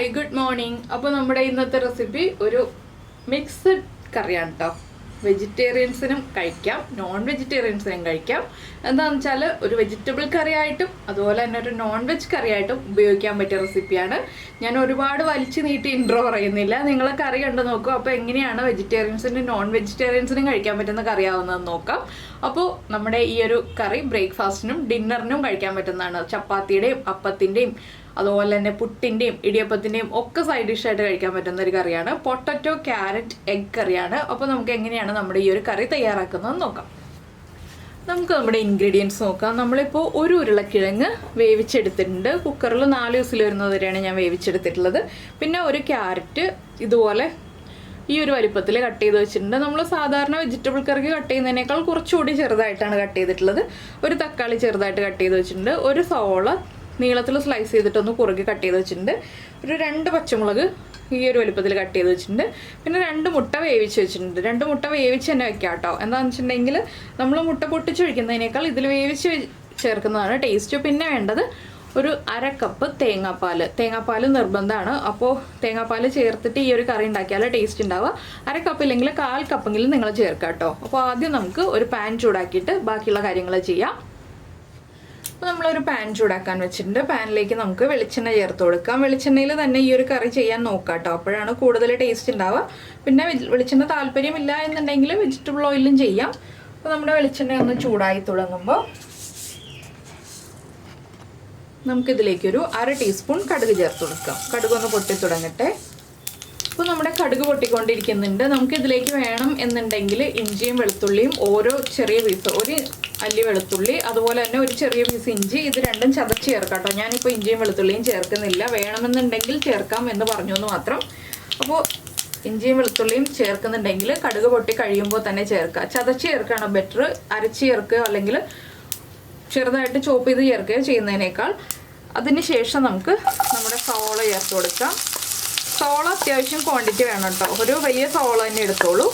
Hi, good morning. അപ്പോൾ നമ്മുടെ ഇന്നത്തെ റെസിപ്പി ഒരു മിക്സ്ഡ് കറിയാണ് ട്ടോ. വെജിറ്റേറിയൻസിനും കഴിക്കാം, നോൺ വെജിറ്റേറിയൻസിനും കഴിക്കാം. എന്താണെന്ന് വെച്ചാൽ ഒരു വെജിറ്റബിൾ കറി ആയിട്ടും അതുപോലെ തന്നെ ഒരു നോൺ വെജ് കറി ആയിട്ടും ഉപയോഗിക്കാൻ പറ്റിയ റെസിപ്പിയാണ്. ഞാൻ ഒരുപാട് വലിച്ചു നീട്ടി ഇൻട്രോ പറയുന്നില്ല. നിങ്ങൾ കറി കണ്ടു നോക്കൂ. അപ്പോൾ എങ്ങനെയാണ് വെജിറ്റേറിയൻസിനും നോൺ വെജിറ്റേറിയൻസിനും കഴിക്കാൻ പറ്റുന്ന കറി ആവുന്നതെന്ന് നോക്കാം. അപ്പോൾ നമ്മുടെ ഈ ഒരു കറി ബ്രേക്ക്ഫാസ്റ്റിനും ഡിന്നറിനും കഴിക്കാൻ പറ്റുന്നതാണ്. ചപ്പാത്തിയുടെയും അപ്പത്തിൻ്റെയും അതുപോലെ തന്നെ പുട്ടിൻ്റെയും ഇടിയപ്പത്തിൻ്റെയും ഒക്കെ സൈഡ് ഡിഷായിട്ട് കഴിക്കാൻ പറ്റുന്ന ഒരു കറിയാണ്. പൊട്ടറ്റോ ക്യാരറ്റ് എഗ് കറിയാണ്. അപ്പോൾ നമുക്ക് എങ്ങനെയാണ് നമ്മുടെ ഈ ഒരു കറി തയ്യാറാക്കുന്നത് നോക്കാം. നമുക്ക് നമ്മുടെ ഇൻഗ്രീഡിയൻസ് നോക്കാം. നമ്മളിപ്പോൾ ഒരു ഉരുളക്കിഴങ്ങ് വേവിച്ചെടുത്തിട്ടുണ്ട്. കുക്കറിൽ 4 വിസിൽ വരുന്നത് വരെയാണ് ഞാൻ വേവിച്ചെടുത്തിട്ടുള്ളത്. പിന്നെ ഒരു ക്യാരറ്റ് ഇതുപോലെ ഈ ഒരു വലിപ്പത്തിൽ കട്ട് ചെയ്ത് വെച്ചിട്ടുണ്ട്. നമ്മൾ സാധാരണ വെജിറ്റബിൾ കറിക്ക് കട്ട് ചെയ്യുന്നതിനേക്കാൾ കുറച്ചുകൂടി ചെറുതായിട്ടാണ് കട്ട് ചെയ്തിട്ടുള്ളത്. ഒരു തക്കാളി ചെറുതായിട്ട് കട്ട് ചെയ്ത് വെച്ചിട്ടുണ്ട്. ഒരു സവോള നീളത്തിൽ സ്ലൈസ് ചെയ്തിട്ടൊന്ന് കുറുകി കട്ട് ചെയ്ത് വെച്ചിട്ടുണ്ട്. ഒരു 2 പച്ചമുളക് ഈ ഒരു വലുപ്പത്തിൽ കട്ട് ചെയ്ത് വെച്ചിട്ടുണ്ട്. പിന്നെ 2 മുട്ട വേവിച്ച് വെച്ചിട്ടുണ്ട്. 2 മുട്ട വേവിച്ച് തന്നെ വെക്കാം കേട്ടോ. എന്താണെന്ന് വെച്ചിട്ടുണ്ടെങ്കിൽ നമ്മൾ മുട്ട പൊട്ടിച്ചൊഴിക്കുന്നതിനേക്കാൾ ഇതിൽ വേവിച്ച് ചേർക്കുന്നതാണ് ടേസ്റ്റ്. പിന്നെ വേണ്ടത് ഒരു 1/2 കപ്പ് തേങ്ങാപ്പാൽ നിർബന്ധമാണ്. അപ്പോൾ തേങ്ങാപ്പാൽ ചേർത്തിട്ട് ഈ ഒരു കറി ഉണ്ടാക്കിയാൽ ടേസ്റ്റ് ഉണ്ടാവുക. 1/2 കപ്പ് ഇല്ലെങ്കിൽ 1/4 കപ്പെങ്കിലും നിങ്ങൾ ചേർക്കാം കേട്ടോ. അപ്പോൾ ആദ്യം നമുക്ക് ഒരു പാൻ ചൂടാക്കിയിട്ട് ബാക്കിയുള്ള കാര്യങ്ങൾ ചെയ്യാം. അപ്പോൾ നമ്മളൊരു പാൻ ചൂടാക്കാൻ വെച്ചിട്ടുണ്ട്. പാനിലേക്ക് നമുക്ക് വെളിച്ചെണ്ണ ചേർത്ത് കൊടുക്കാം. വെളിച്ചെണ്ണയിൽ തന്നെ ഈ ഒരു കറി ചെയ്യാൻ നോക്കാം കേട്ടോ. അപ്പോഴാണ് കൂടുതൽ ടേസ്റ്റ് ഉണ്ടാവുക. പിന്നെ വെളിച്ചെണ്ണ താല്പര്യമില്ല എന്നുണ്ടെങ്കിൽ വെജിറ്റബിൾ ഓയിലും ചെയ്യാം. അപ്പോൾ നമ്മുടെ വെളിച്ചെണ്ണ ഒന്ന് ചൂടായി തുടങ്ങുമ്പോൾ നമുക്കിതിലേക്കൊരു 1/2 ടീസ്പൂൺ കടുക് ചേർത്ത് കൊടുക്കാം. കടുകൊന്ന് പൊട്ടി തുടങ്ങട്ടെ. അപ്പോൾ നമ്മുടെ കടുക് പൊട്ടിക്കൊണ്ടിരിക്കുന്നുണ്ട്. നമുക്കിതിലേക്ക് വേണം എന്നുണ്ടെങ്കിൽ ഇഞ്ചിയും വെളുത്തുള്ളിയും ഓരോ ചെറിയ പീസ്, ഒരു അല്ലി വെളുത്തുള്ളി അതുപോലെ തന്നെ ഒരു ചെറിയ പീസ് ഇഞ്ചി, ഇത് രണ്ടും ചതച്ച് ചേർക്കാം കേട്ടോ. ഞാനിപ്പോൾ ഇഞ്ചിയും വെളുത്തുള്ളിയും ചേർക്കുന്നില്ല. വേണമെന്നുണ്ടെങ്കിൽ ചേർക്കാം എന്ന് പറഞ്ഞു എന്ന് മാത്രം. അപ്പോൾ ഇഞ്ചിയും വെളുത്തുള്ളിയും ചേർക്കുന്നുണ്ടെങ്കിൽ കടുക് പൊട്ടി കഴിയുമ്പോൾ തന്നെ ചേർക്കുക. ചതച്ച് ചേർക്കുകയാണ് ബെറ്റർ. അരച്ച് ചേർക്കുകയോ അല്ലെങ്കിൽ ചെറുതായിട്ട് ചോപ്പ് ചെയ്ത് ചേർക്കുകയോ ചെയ്യുന്നതിനേക്കാൾ. അതിന് ശേഷം നമുക്ക് നമ്മുടെ സവോള ചേർത്ത് കൊടുക്കാം. സവോള അത്യാവശ്യം ക്വാണ്ടിറ്റി വേണം കേട്ടോ. ഒരു വലിയ സവോള തന്നെ എടുത്തോളൂ.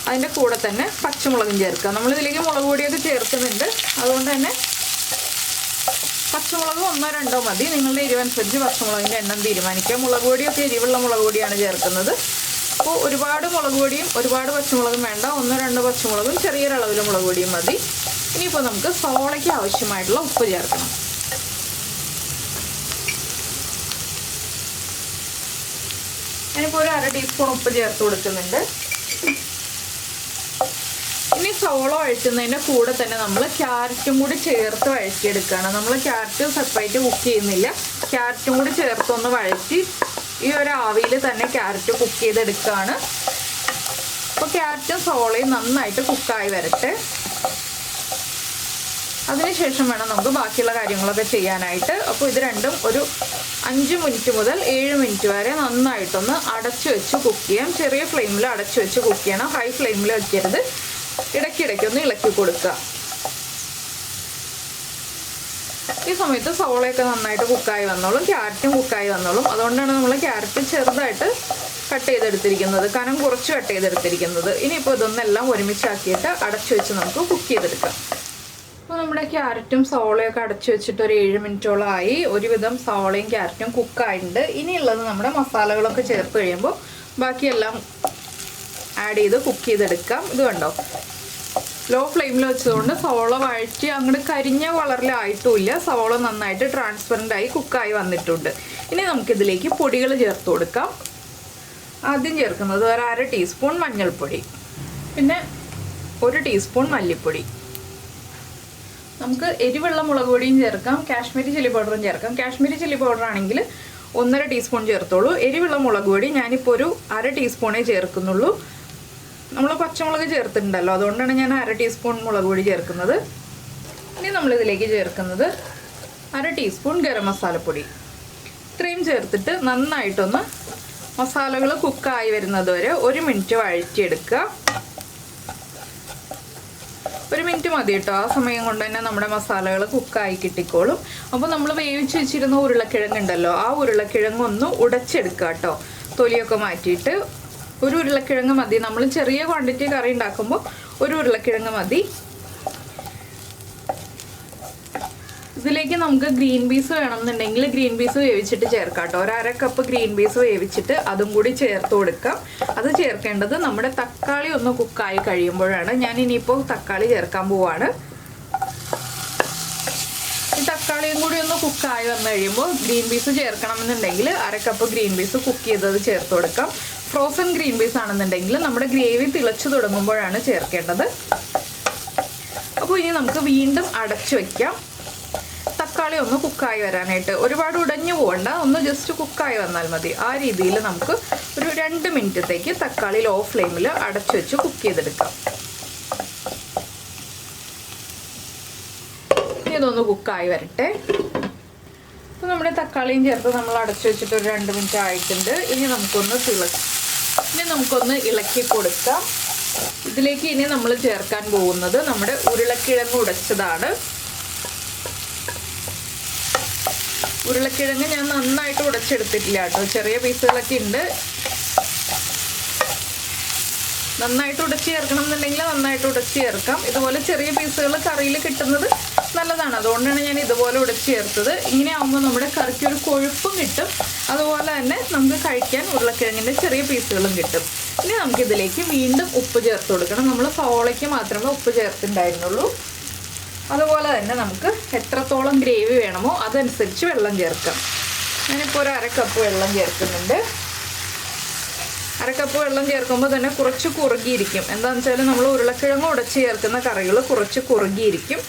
അതിൻ്റെ കൂടെ തന്നെ പച്ചമുളകും ചേർക്കുക. നമ്മളിതിലേക്ക് മുളക് പൊടിയൊക്കെ ചേർക്കുന്നുണ്ട്. അതുകൊണ്ട് തന്നെ പച്ചമുളക് 1-2 മതി. നിങ്ങളുടെ എരിവനുസരിച്ച് പച്ചമുളകിൻ്റെ എണ്ണം തീരുമാനിക്കുക. മുളക് പൊടിയൊക്കെ എരിവുള്ള മുളക് പൊടിയാണ് ചേർക്കുന്നത്. അപ്പോൾ ഒരുപാട് മുളക് പൊടിയും ഒരുപാട് പച്ചമുളകും വേണ്ട. 1-2 പച്ചമുളകും ചെറിയൊരളവിൽ മുളക് പൊടിയും മതി. ഇനിയിപ്പോൾ നമുക്ക് സവോളയ്ക്ക് ആവശ്യമായിട്ടുള്ള ഉപ്പ് ചേർക്കണം. ഞാനിപ്പോൾ ഒരു 1/2 ടീസ്പൂൺ ഉപ്പ് ചേർത്ത് കൊടുക്കുന്നുണ്ട്. ഇനി സവോള വഴറ്റുന്നതിൻ്റെ കൂടെ തന്നെ നമ്മൾ ക്യാരറ്റും കൂടി ചേർത്ത് വഴറ്റിയെടുക്കുകയാണ്. നമ്മൾ ക്യാരറ്റ് സെപ്പറേറ്റ് കുക്ക് ചെയ്യുന്നില്ല. ക്യാരറ്റും കൂടി ചേർത്തൊന്ന് വഴറ്റി ഈ ഒരു ആവിയിൽ തന്നെ ക്യാരറ്റ് കുക്ക് ചെയ്തെടുക്കുകയാണ്. അപ്പോൾ ക്യാരറ്റും സവോളയും നന്നായിട്ട് കുക്കായി വരട്ടെ. അതിനുശേഷം വേണം നമുക്ക് ബാക്കിയുള്ള കാര്യങ്ങളൊക്കെ ചെയ്യാനായിട്ട്. അപ്പോൾ ഇത് രണ്ടും ഒരു 5 മിനിറ്റ് മുതൽ 7 മിനിറ്റ് വരെ നന്നായിട്ടൊന്ന് അടച്ചു വെച്ച് കുക്ക് ചെയ്യാം. ചെറിയ ഫ്ലെയിമിൽ അടച്ചു വെച്ച് കുക്ക് ചെയ്യണം. ഹൈ ഫ്ലെയിമിൽ വയ്ക്കരുത്. ഇടയ്ക്കിടയ്ക്കൊന്ന് ഇളക്കി കൊടുക്കുക. ഈ സമയത്ത് സവോളയൊക്കെ നന്നായിട്ട് കുക്കായി വന്നോളും, ക്യാരറ്റും കുക്കായി വന്നോളും. അതുകൊണ്ടാണ് നമ്മൾ ക്യാരറ്റ് ചെറുതായിട്ട് കട്ട് ചെയ്തെടുത്തിരിക്കുന്നത്, കനം കുറച്ച് കട്ട് ചെയ്തെടുത്തിരിക്കുന്നത്. ഇനിയിപ്പോൾ ഇതൊന്നെല്ലാം ഒരുമിച്ചാക്കിയിട്ട് അടച്ചു വെച്ച് നമുക്ക് കുക്ക് ചെയ്തെടുക്കാം. അപ്പോൾ നമ്മുടെ ക്യാരറ്റും സവോളയൊക്കെ അടച്ചു വെച്ചിട്ട് ഒരു 7 മിനിറ്റോളം ആയി. ഒരുവിധം സവോളയും ക്യാരറ്റും കുക്കായിട്ടുണ്ട്. ഇനിയുള്ളത് നമ്മുടെ മസാലകളൊക്കെ ചേർത്ത് കഴിയുമ്പോൾ ബാക്കിയെല്ലാം ആഡ് ചെയ്ത് കുക്ക് ചെയ്തെടുക്കാം. ഇത് കണ്ടോ, ലോ ഫ്ലെയിമിൽ വെച്ചതുകൊണ്ട് സവോള വഴറ്റി അങ്ങോട്ട് കരിഞ്ഞ കളറിലായിട്ടുമില്ല. സവോള നന്നായിട്ട് ട്രാൻസ്പെറൻ്റായി കുക്കായി വന്നിട്ടുണ്ട്. ഇനി നമുക്കിതിലേക്ക് പൊടികൾ ചേർത്ത് കൊടുക്കാം. ആദ്യം ചേർക്കുന്നത് ഒരു 1/2 ടീസ്പൂൺ മഞ്ഞൾപ്പൊടി, പിന്നെ 1 ടീസ്പൂൺ മല്ലിപ്പൊടി. നമുക്ക് എരിവുള്ള മുളക് പൊടിയും ചേർക്കാം, കാശ്മീരി ചില്ലി പൗഡറും ചേർക്കാം. കാശ്മീരി ചില്ലി പൗഡർ ആണെങ്കിൽ 1.5 ടീസ്പൂൺ ചേർത്തോളൂ. എരിവുള്ള മുളക് പൊടി ഞാനിപ്പോൾ ഒരു 1/2 ടീസ്പൂണേ ചേർക്കുന്നുള്ളൂ. നമ്മൾ പച്ചമുളക് ചേർത്തിട്ടുണ്ടല്ലോ, അതുകൊണ്ടാണ് ഞാൻ 1/2 ടീസ്പൂൺ മുളക് പൊടി ചേർക്കുന്നത്. ഇനി നമ്മളിതിലേക്ക് ചേർക്കുന്നത് 1/2 ടീസ്പൂൺ ഗരം മസാലപ്പൊടി. ഇത്രയും ചേർത്തിട്ട് നന്നായിട്ടൊന്ന് മസാലകൾ കുക്കായി വരുന്നത് വരെ 1 മിനിറ്റ് വഴറ്റിയെടുക്കുക. 1 മിനിറ്റ് മതി കേട്ടോ. ആ സമയം കൊണ്ട് തന്നെ നമ്മുടെ മസാലകൾ കുക്കായി കിട്ടിക്കോളും. അപ്പോൾ നമ്മൾ വേവിച്ച് വെച്ചിരുന്ന ഉരുളക്കിഴങ്ങുണ്ടല്ലോ, ആ ഉരുളക്കിഴങ്ങ് ഒന്ന് ഉടച്ചെടുക്കുക കേട്ടോ. തൊലിയൊക്കെ മാറ്റിയിട്ട് ഒരു ഉരുളക്കിഴങ്ങ് മതി. നമ്മൾ ചെറിയ ക്വാണ്ടിറ്റി കറി ഉണ്ടാക്കുമ്പോൾ ഒരു ഉരുളക്കിഴങ്ങ് മതി. ഇതിലേക്ക് നമുക്ക് ഗ്രീൻ പീസ് വേണമെന്നുണ്ടെങ്കിൽ ഗ്രീൻ പീസ് വേവിച്ചിട്ട് ചേർക്കാം കേട്ടോ. 1/2 കപ്പ് ഗ്രീൻ പീസ് വേവിച്ചിട്ട് അതും കൂടി ചേർത്ത് കൊടുക്കാം. അത് ചേർക്കേണ്ടത് നമ്മുടെ തക്കാളി ഒന്ന് കുക്കായി കഴിയുമ്പോഴാണ്. ഞാൻ ഇനിയിപ്പോൾ തക്കാളി ചേർക്കാൻ പോവാണ്. ഈ തക്കാളിയും കൂടി ഒന്ന് കുക്കായി വന്നു കഴിയുമ്പോൾ ഗ്രീൻ പീസ് ചേർക്കണമെന്നുണ്ടെങ്കിൽ 1/2 കപ്പ് ഗ്രീൻ പീസ് കുക്ക് ചെയ്തത് ചേർത്ത് കൊടുക്കാം. ഫ്രോസൺ ഗ്രീൻ പീസ് ആണെന്നുണ്ടെങ്കിൽ നമ്മുടെ ഗ്രേവി തിളച്ചു തുടങ്ങുമ്പോഴാണ് ചേർക്കേണ്ടത്. അപ്പോൾ ഇനി നമുക്ക് വീണ്ടും അടച്ചു വയ്ക്കാം. തക്കാളി ഒന്ന് കുക്കായി വരാനായിട്ട്. ഒരുപാട് ഉടഞ്ഞു പോകണ്ട, ഒന്ന് ജസ്റ്റ് കുക്കായി വന്നാൽ മതി. ആ രീതിയിൽ നമുക്ക് ഒരു 2 മിനിറ്റത്തേക്ക് തക്കാളി ലോ ഫ്ലെയിമിൽ അടച്ചു വെച്ച് കുക്ക് ചെയ്തെടുക്കാം. ഇതൊന്ന് കുക്കായി വരട്ടെ. അപ്പോൾ നമ്മുടെ തക്കാളിയും ചേർത്ത് നമ്മൾ അടച്ചു വെച്ചിട്ട് ഒരു 2 മിനിറ്റ് ആയിട്ടുണ്ട്. ഇനി നമുക്കൊന്ന് ഇളക്കി കൊടുക്കാം. ഇതിലേക്ക് ഇനി നമ്മൾ ചേർക്കാൻ പോകുന്നത് നമ്മുടെ ഉരുളക്കിഴങ്ങ് ഉടച്ചതാണ്. ഉരുളക്കിഴങ്ങ് ഞാൻ നന്നായിട്ട് ഉടച്ചെടുത്തിട്ടില്ല കേട്ടോ, ചെറിയ പീസുകളൊക്കെ ഉണ്ട്. നന്നായിട്ട് ഉടച്ച് ചേർക്കണം എന്നുണ്ടെങ്കിൽ നന്നായിട്ട് ഉടച്ച് ചേർക്കാം. ഇതുപോലെ ചെറിയ പീസുകൾ കറിയിൽ കിട്ടുന്നത് നല്ലതാണ്, അതുകൊണ്ടാണ് ഞാൻ ഇതുപോലെ ഉടച്ച് ചേർത്തത്. ഇങ്ങനെ ആകുമ്പോൾ നമ്മുടെ കറിക്ക് ഒരു കൊഴുപ്പും കിട്ടും, അതുപോലെ തന്നെ നമുക്ക് കഴിക്കാൻ ഉരുളക്കിഴങ്ങിൻ്റെ ചെറിയ പീസുകളും കിട്ടും. ഇനി നമുക്കിതിലേക്ക് വീണ്ടും ഉപ്പ് ചേർത്ത് കൊടുക്കണം. നമ്മൾ സവോളയ്ക്ക് മാത്രമേ ഉപ്പ് ചേർത്തിട്ടുണ്ടായിരുന്നുള്ളൂ. അതുപോലെ തന്നെ നമുക്ക് എത്രത്തോളം ഗ്രേവി വേണമോ അതനുസരിച്ച് വെള്ളം ചേർക്കാം. ഞാനിപ്പോൾ ഒരു 1/2 കപ്പ് വെള്ളം ചേർക്കുന്നുണ്ട്. 1/2 കപ്പ് വെള്ളം ചേർക്കുമ്പോൾ തന്നെ കുറച്ച് കുറുകിയിരിക്കും. എന്താണെന്ന് വെച്ചാൽ നമ്മൾ ഉരുളക്കിഴങ്ങ് ഉടച്ച് ചേർക്കുന്ന കറികൾ കുറച്ച് കുറുകിയിരിക്കും.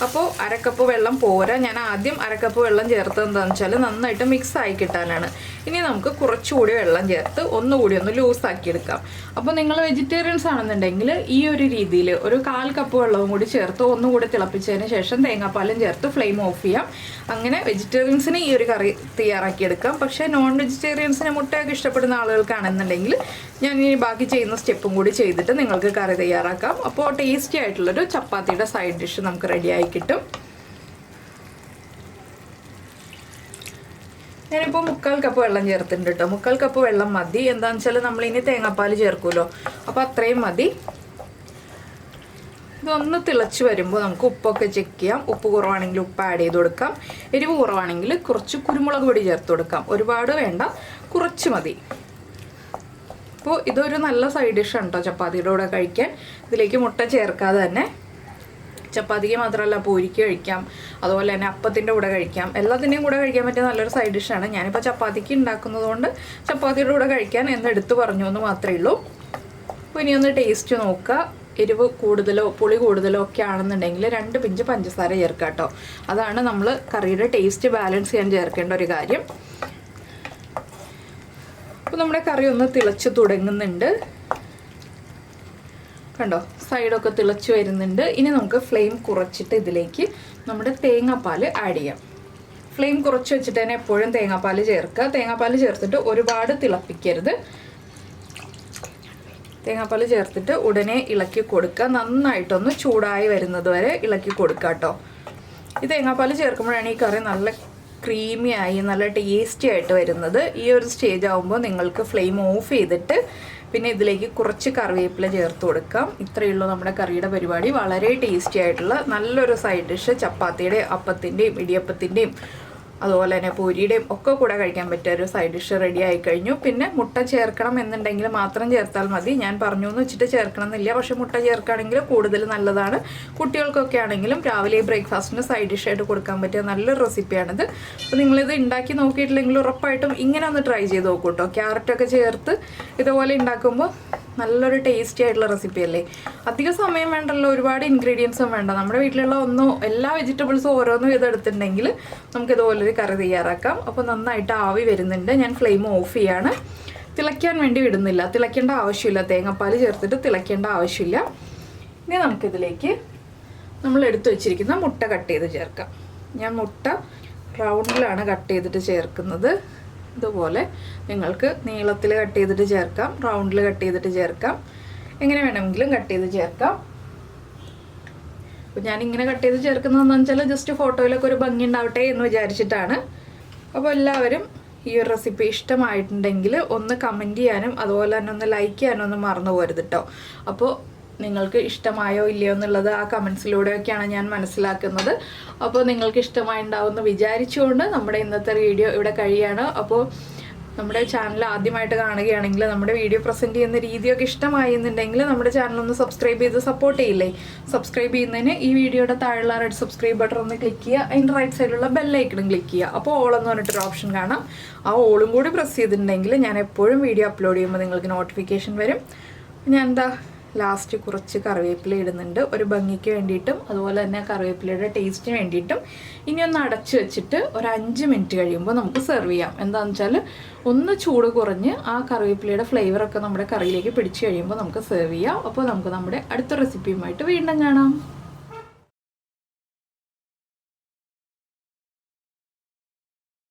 അപ്പോൾ 1/2 കപ്പ് വെള്ളം പോരാ. ഞാൻ ആദ്യം 1/2 കപ്പ് വെള്ളം ചേർത്തത് എന്താണെന്ന് വെച്ചാൽ നന്നായിട്ട് മിക്സ് ആയി കിട്ടാനാണ്. ഇനി നമുക്ക് കുറച്ചുകൂടി വെള്ളം ചേർത്ത് ഒന്നുകൂടി ഒന്ന് ലൂസാക്കി എടുക്കാം. അപ്പോൾ നിങ്ങൾ വെജിറ്റേറിയൻസ് ആണെന്നുണ്ടെങ്കിൽ ഈ ഒരു രീതിയിൽ ഒരു 1/4 കപ്പ് വെള്ളവും കൂടി ചേർത്ത് ഒന്നുകൂടി തിളപ്പിച്ചതിന് ശേഷം തേങ്ങാപ്പാലും ചേർത്ത് ഫ്ലെയിം ഓഫ് ചെയ്യാം. അങ്ങനെ വെജിറ്റേറിയൻസിന് ഈ ഒരു കറി തയ്യാറാക്കിയെടുക്കാം. പക്ഷേ നോൺ വെജിറ്റേറിയൻസിന് മുട്ടയൊക്കെ ഇഷ്ടപ്പെടുന്ന ആളുകൾക്കാണെന്നുണ്ടെങ്കിൽ ഞാൻ ഇനി ബാക്കി ചെയ്യുന്ന സ്റ്റെപ്പും കൂടി ചെയ്തിട്ട് നിങ്ങൾക്ക് കറി തയ്യാറാക്കാം. അപ്പോൾ ടേസ്റ്റി ആയിട്ടുള്ളൊരു ചപ്പാത്തിയുടെ സൈഡ് ഡിഷ് നമുക്ക് റെഡിയായി കിട്ടും. ഞാനിപ്പോൾ 1/4 കപ്പ് വെള്ളം ചേർത്തിട്ടുണ്ട് കേട്ടോ. 1/4 കപ്പ് വെള്ളം മതി. എന്താണെന്ന് വെച്ചാൽ നമ്മളിനി തേങ്ങാപ്പാൽ ചേർക്കുമല്ലോ, അപ്പോൾ അത്രയും മതി. ഇതൊന്ന് തിളച്ച് വരുമ്പോൾ നമുക്ക് ഉപ്പൊക്കെ ചെക്ക് ചെയ്യാം. ഉപ്പ് കുറവാണെങ്കിൽ ഉപ്പ് ആഡ് ചെയ്ത് കൊടുക്കാം. എരിവ് കുറവാണെങ്കിൽ കുറച്ച് കുരുമുളക് പൊടി ചേർത്ത് കൊടുക്കാം. ഒരുപാട് വേണ്ട, കുറച്ച് മതി. അപ്പോൾ ഇതൊരു നല്ല സൈഡ് ഡിഷാണ് കേട്ടോ ചപ്പാത്തിയുടെ കൂടെ കഴിക്കാൻ. ഇതിലേക്ക് മുട്ട ചേർക്കാതെ തന്നെ ചപ്പാത്തിക്ക് മാത്രമല്ല പൂരിക്ക് കഴിക്കാം, അതുപോലെ തന്നെ അപ്പത്തിൻ്റെ കൂടെ കഴിക്കാം, എല്ലാത്തിൻ്റെയും കൂടെ കഴിക്കാൻ പറ്റിയ നല്ലൊരു സൈഡ് ഡിഷാണ്. ഞാനിപ്പോൾ ചപ്പാത്തിക്ക് ഉണ്ടാക്കുന്നത് കൊണ്ട് ചപ്പാത്തിയുടെ കൂടെ കഴിക്കാൻ എന്ന് എടുത്ത് പറഞ്ഞു എന്ന് മാത്രമേ ഉള്ളൂ. അപ്പോൾ ഇനി ഒന്ന് ടേസ്റ്റ് നോക്കുക. എരിവ് കൂടുതലോ പുളി കൂടുതലോ ഒക്കെ ആണെന്നുണ്ടെങ്കിൽ 2 പിഞ്ച് പഞ്ചസാര ചേർക്കുക കേട്ടോ. അതാണ് നമ്മൾ കറിയുടെ ടേസ്റ്റ് ബാലൻസ് ചെയ്യാൻ ചേർക്കേണ്ട ഒരു കാര്യം. അപ്പോൾ നമ്മുടെ കറി ഒന്ന് തിളച്ച് തുടങ്ങുന്നുണ്ട് കണ്ടോ, സൈഡൊക്കെ തിളച്ച് വരുന്നുണ്ട്. ഇനി നമുക്ക് ഫ്ലെയിം കുറച്ചിട്ട് ഇതിലേക്ക് നമ്മുടെ തേങ്ങാപ്പാൽ ആഡ് ചെയ്യാം. ഫ്ലെയിം കുറച്ച് വെച്ചിട്ട് തന്നെ എപ്പോഴും തേങ്ങാപ്പാൽ ചേർക്കുക. തേങ്ങാപ്പാൽ ചേർത്തിട്ട് ഒരുപാട് തിളപ്പിക്കരുത്. തേങ്ങാപ്പാൽ ചേർത്തിട്ട് ഉടനെ ഇളക്കി കൊടുക്കുക. നന്നായിട്ടൊന്ന് ചൂടായി വരുന്നത് വരെ ഇളക്കി കൊടുക്കുക കേട്ടോ. ഈ തേങ്ങാപ്പാൽ ചേർക്കുമ്പോഴാണ് ഈ കറി നല്ല ക്രീമി ആയി നല്ല ടേസ്റ്റി ആയിട്ട് വരുന്നത്. ഈ ഒരു സ്റ്റേജ് ആകുമ്പോൾ നിങ്ങൾക്ക് ഫ്ലെയിം ഓഫ് ചെയ്തിട്ട് പിന്നെ ഇതിലേക്ക് കുറച്ച് കറിവേപ്പില ചേർത്ത് കൊടുക്കാം. ഇത്രയേ ഉള്ളൂ നമ്മുടെ കറിയുടെ പരിപാടി. വളരെ ടേസ്റ്റി ആയിട്ടുള്ള നല്ലൊരു സൈഡ് ഡിഷ് ചപ്പാത്തിയുടെയും അപ്പത്തിൻ്റെയും ഇടിയപ്പത്തിൻ്റെയും അതുപോലെ തന്നെ പൂരിയുടെയും ഒക്കെ കൂടെ കഴിക്കാൻ പറ്റിയ ഒരു സൈഡ് ഡിഷ് റെഡി ആയി കഴിഞ്ഞു. പിന്നെ മുട്ട ചേർക്കണം എന്നുണ്ടെങ്കിൽ മാത്രം ചേർത്താൽ മതി. ഞാൻ പറഞ്ഞു എന്ന് വെച്ചിട്ട് ചേർക്കണം എന്നില്ല, പക്ഷെ മുട്ട ചേർക്കുകയാണെങ്കിൽ കൂടുതൽ നല്ലതാണ്. കുട്ടികൾക്കൊക്കെ ആണെങ്കിലും രാവിലെ ബ്രേക്ക്ഫാസ്റ്റിന് സൈഡ് ഡിഷായിട്ട് കൊടുക്കാൻ പറ്റിയ നല്ലൊരു റെസിപ്പിയാണിത്. അപ്പോൾ നിങ്ങളിത് ഉണ്ടാക്കി നോക്കിയിട്ടില്ലെങ്കിൽ ഉറപ്പായിട്ടും ഇങ്ങനെ ഒന്ന് ട്രൈ ചെയ്ത് നോക്കൂ കേട്ടോ. ക്യാരറ്റൊക്കെ ചേർത്ത് ഇതുപോലെ ഉണ്ടാക്കുമ്പോൾ നല്ലൊരു ടേസ്റ്റി ആയിട്ടുള്ള റെസിപ്പി അല്ലേ. അധിക സമയം വേണ്ടല്ലോ, ഒരുപാട് ഇൻഗ്രീഡിയൻസും വേണ്ട. നമ്മുടെ വീട്ടിലുള്ള എല്ലാ വെജിറ്റബിൾസും ഓരോന്നും ഇതെടുത്തിട്ടുണ്ടെങ്കിൽ നമുക്ക് ഇതുപോലൊരു കറി തയ്യാറാക്കാം. അപ്പോൾ നന്നായിട്ട് ആവി വരുന്നുണ്ട്. ഞാൻ ഫ്ലെയിം ഓഫ് ചെയ്യാണ്. തിളയ്ക്കാൻ വേണ്ടി വിടുന്നില്ല, തിളയ്ക്കേണ്ട ആവശ്യമില്ല. തേങ്ങാപ്പാൽ ചേർത്തിട്ട് തിളയ്ക്കേണ്ട ആവശ്യമില്ല. ഇനി നമുക്കിതിലേക്ക് നമ്മൾ എടുത്തു വെച്ചിരിക്കുന്ന മുട്ട കട്ട് ചെയ്ത് ചേർക്കാം. ഞാൻ മുട്ട റൗണ്ടിലാണ് കട്ട് ചെയ്തിട്ട് ചേർക്കുന്നത്. ഇതുപോലെ നിങ്ങൾക്ക് നീളത്തിൽ കട്ട് ചെയ്തിട്ട് ചേർക്കാം, റൗണ്ടിൽ കട്ട് ചെയ്തിട്ട് ചേർക്കാം, എങ്ങനെ വേണമെങ്കിലും കട്ട് ചെയ്ത് ചേർക്കാം. അപ്പോൾ ഞാനിങ്ങനെ കട്ട് ചെയ്ത് ചേർക്കുന്നതെന്ന് വെച്ചാൽ ജസ്റ്റ് ഫോട്ടോയിലൊക്കെ ഒരു ഭംഗി ഉണ്ടാവട്ടെ എന്ന് വിചാരിച്ചിട്ടാണ്. അപ്പോൾ എല്ലാവരും ഈ ഒരു റെസിപ്പി ഇഷ്ടമായിട്ടുണ്ടെങ്കിൽ ഒന്ന് കമൻറ്റ് ചെയ്യാനും അതുപോലെ തന്നെ ഒന്ന് ലൈക്ക് ചെയ്യാനും ഒന്നും മറന്നു പോകരുത് കേട്ടോ. അപ്പോൾ നിങ്ങൾക്ക് ഇഷ്ടമായോ ഇല്ലയോ എന്നുള്ളത് ആ കമൻസിലൂടെയൊക്കെയാണ് ഞാൻ മനസ്സിലാക്കുന്നത്. അപ്പോൾ നിങ്ങൾക്ക് ഇഷ്ടമായിട്ടുണ്ടാവുമെന്ന് വിചാരിച്ചുകൊണ്ട് നമ്മുടെ ഇന്നത്തെ വീഡിയോ ഇവിടെ കഴിയാണ്. അപ്പോൾ നമ്മുടെ ചാനൽ ആദ്യമായിട്ട് കാണുകയാണെങ്കിൽ നമ്മുടെ വീഡിയോ പ്രസൻറ്റ് ചെയ്യുന്ന രീതിയൊക്കെ ഇഷ്ടമായി എന്നുണ്ടെങ്കിൽ നമ്മുടെ ചാനലൊന്ന് സബ്സ്ക്രൈബ് ചെയ്ത് സപ്പോർട്ട് ചെയ്യില്ലേ. സബ്സ്ക്രൈബ് ചെയ്യുന്നതിന് ഈ വീഡിയോയുടെ താഴെയുള്ള റെഡ് സബ്സ്ക്രൈബ് ബട്ടൺ ഒന്ന് ക്ലിക്ക് ചെയ്യുക. അതിൻ്റെ റൈറ്റ് സൈഡിലുള്ള ബെല്ലൈക്കണും ക്ലിക്ക് ചെയ്യുക. അപ്പോൾ ഓൾ എന്ന് പറഞ്ഞിട്ടൊരു ഓപ്ഷൻ കാണാം. ആ ഓളും കൂടി പ്രസ് ചെയ്തിട്ടുണ്ടെങ്കിൽ ഞാൻ എപ്പോഴും വീഡിയോ അപ്ലോഡ് ചെയ്യുമ്പോൾ നിങ്ങൾക്ക് നോട്ടിഫിക്കേഷൻ വരും. ഞാൻ ലാസ്റ്റ് കുറച്ച് കറിവേപ്പില ഇടുന്നുണ്ട്, ഒരു ഭംഗിക്ക് വേണ്ടിയിട്ടും അതുപോലെ തന്നെ കറിവേപ്പിലയുടെ ടേസ്റ്റിന് വേണ്ടിയിട്ടും. ഇനി ഒന്ന് അടച്ചു വെച്ചിട്ട് ഒരു 5 മിനിറ്റ് കഴിയുമ്പോൾ നമുക്ക് സെർവ് ചെയ്യാം. എന്താണെന്ന് വെച്ചാൽ ഒന്ന് ചൂട് കുറഞ്ഞ് ആ കറിവേപ്പിലയുടെ ഫ്ലേവറൊക്കെ നമ്മുടെ കറിയിലേക്ക് പിടിച്ച് കഴിയുമ്പോൾ നമുക്ക് സെർവ് ചെയ്യാം. അപ്പോൾ നമുക്ക് നമ്മുടെ അടുത്ത റെസിപ്പിയുമായിട്ട് വീണ്ടും കാണാം.